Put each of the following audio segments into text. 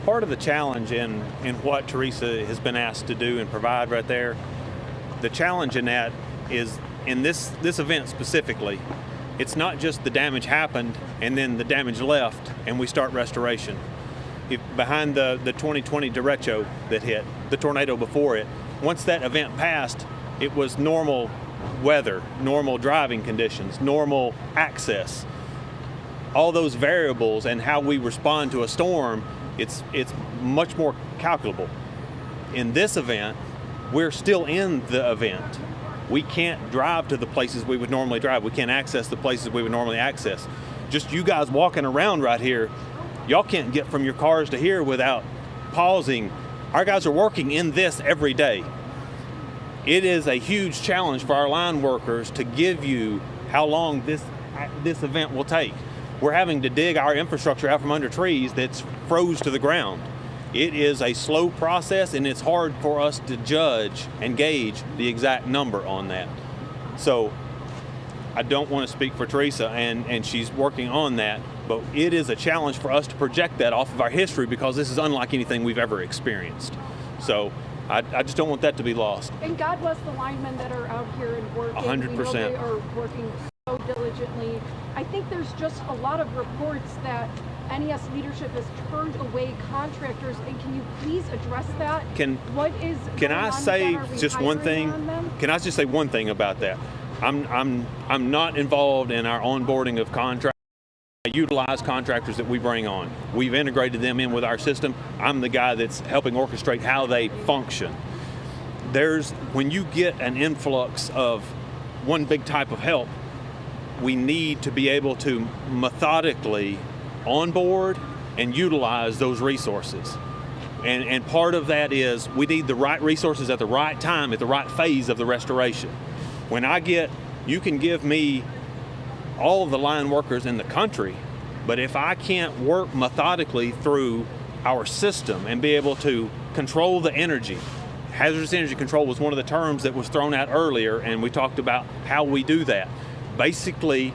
Part of the challenge in what Teresa has been asked to do and provide right there, the challenge in that is, in this event specifically, it's not just the damage happened and then the damage left and we start restoration. Behind the 2020 derecho that hit, the tornado before it, once that event passed, it was normal weather, normal driving conditions, normal access. All those variables and how we respond to a storm, it's much more calculable. In this event, we're still in the event. We can't drive to the places we would normally drive. We can't access the places we would normally access. Just you guys walking around right here, y'all can't get from your cars to here without pausing. Our guys are working in this every day. It is a huge challenge for our line workers to give you how long this event will take. We're having to dig our infrastructure out from under trees that's froze to the ground. It is a slow process, and it's hard for us to judge and gauge the exact number on that. So I don't want to speak for Teresa, and she's working on that, but it is a challenge for us to project that off of our history because this is unlike anything we've ever experienced. So I just don't want that to be lost. And God bless the linemen that are out here and working. 100%. We know they are working so diligently. I think there's just a lot of reports that NES leadership has turned away contractors, and can you please address that? Can I say just one thing? Can I just say one thing about that? I'm not involved in our onboarding of contractors. I utilize contractors that we bring on. We've integrated them in with our system. I'm the guy that's helping orchestrate how they function. When you get an influx of one big type of help, we need to be able to methodically onboard and utilize those resources. And part of that is we need the right resources at the right time, at the right phase of the restoration. When you can give me all of the line workers in the country, but if I can't work methodically through our system and be able to control the energy, hazardous energy control was one of the terms that was thrown out earlier, and we talked about how we do that. Basically,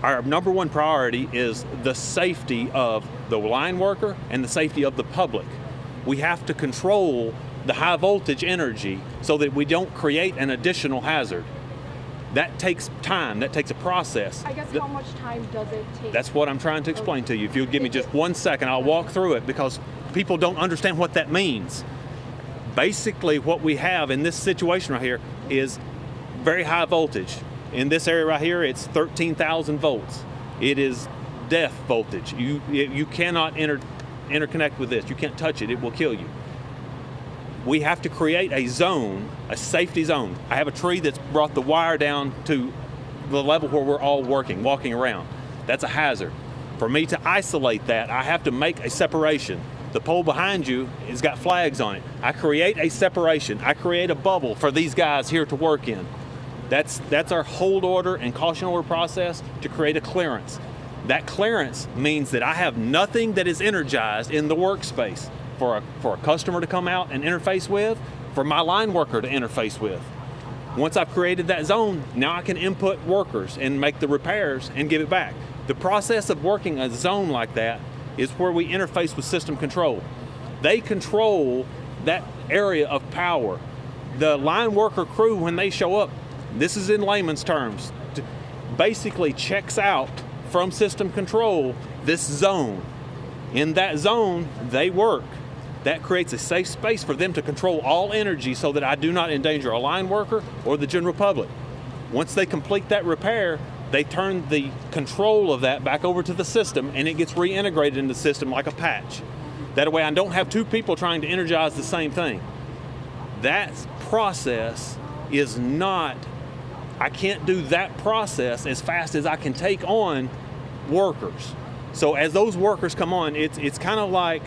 our number one priority is the safety of the line worker and the safety of the public. We have to control the high voltage energy so that we don't create an additional hazard. That takes time, that takes a process. I guess how much time does it take? That's what I'm trying to explain to you. If you'll give me just 1 second, I'll walk through it because people don't understand what that means. Basically, what we have in this situation right here is very high voltage. In this area right here, it's 13,000 volts. It is death voltage. You cannot interconnect with this. You can't touch it. It will kill you. We have to create a zone, a safety zone. I have a tree that's brought the wire down to the level where we're all walking around. That's a hazard. For me to isolate that, I have to make a separation. The pole behind you has got flags on it. I create a separation. I create a bubble for these guys here to work in. That's our hold order and caution order process to create a clearance. That clearance means that I have nothing that is energized in the workspace for a customer to come out and interface with, for my line worker to interface with. Once I've created that zone, now I can input workers and make the repairs and give it back. The process of working a zone like that is where we interface with system control. They control that area of power. The line worker crew, when they show up, this is in layman's terms, basically checks out from system control this zone. In that zone, they work. That creates a safe space for them to control all energy so that I do not endanger a line worker or the general public. Once they complete that repair, they turn the control of that back over to the system, and it gets reintegrated in the system like a patch. That way I don't have two people trying to energize the same thing. That process is not, I can't do that process as fast as I can take on workers. So as those workers come on, it's kind of like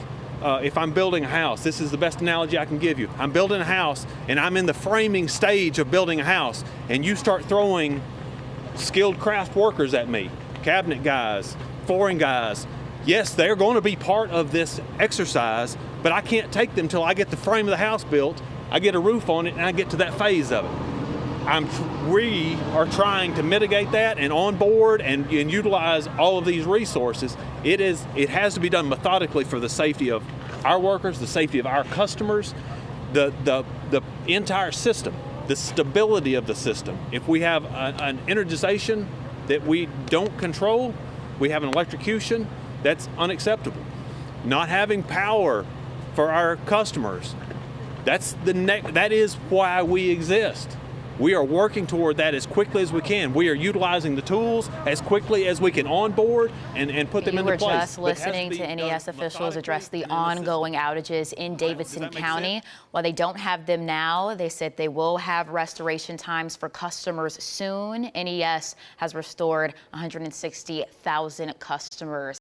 if I'm building a house. This is the best analogy I can give you. I'm building a house, and I'm in the framing stage of building a house, and you start throwing skilled craft workers at me, cabinet guys, flooring guys. Yes, they're going to be part of this exercise, but I can't take them till I get the frame of the house built, I get a roof on it, and I get to that phase of it. We are trying to mitigate that and onboard and utilize all of these resources. It has to be done methodically for the safety of our workers, the safety of our customers, the entire system, the stability of the system. If we have an energization that we don't control, we have an electrocution, that's unacceptable. Not having power for our customers, that is why we exist. We are working toward that as quickly as we can. We are utilizing the tools as quickly as we can onboard and put them into place. You were just listening to NES officials address the ongoing outages in Davidson County. While they don't have them now, they said they will have restoration times for customers soon. NES has restored 160,000 customers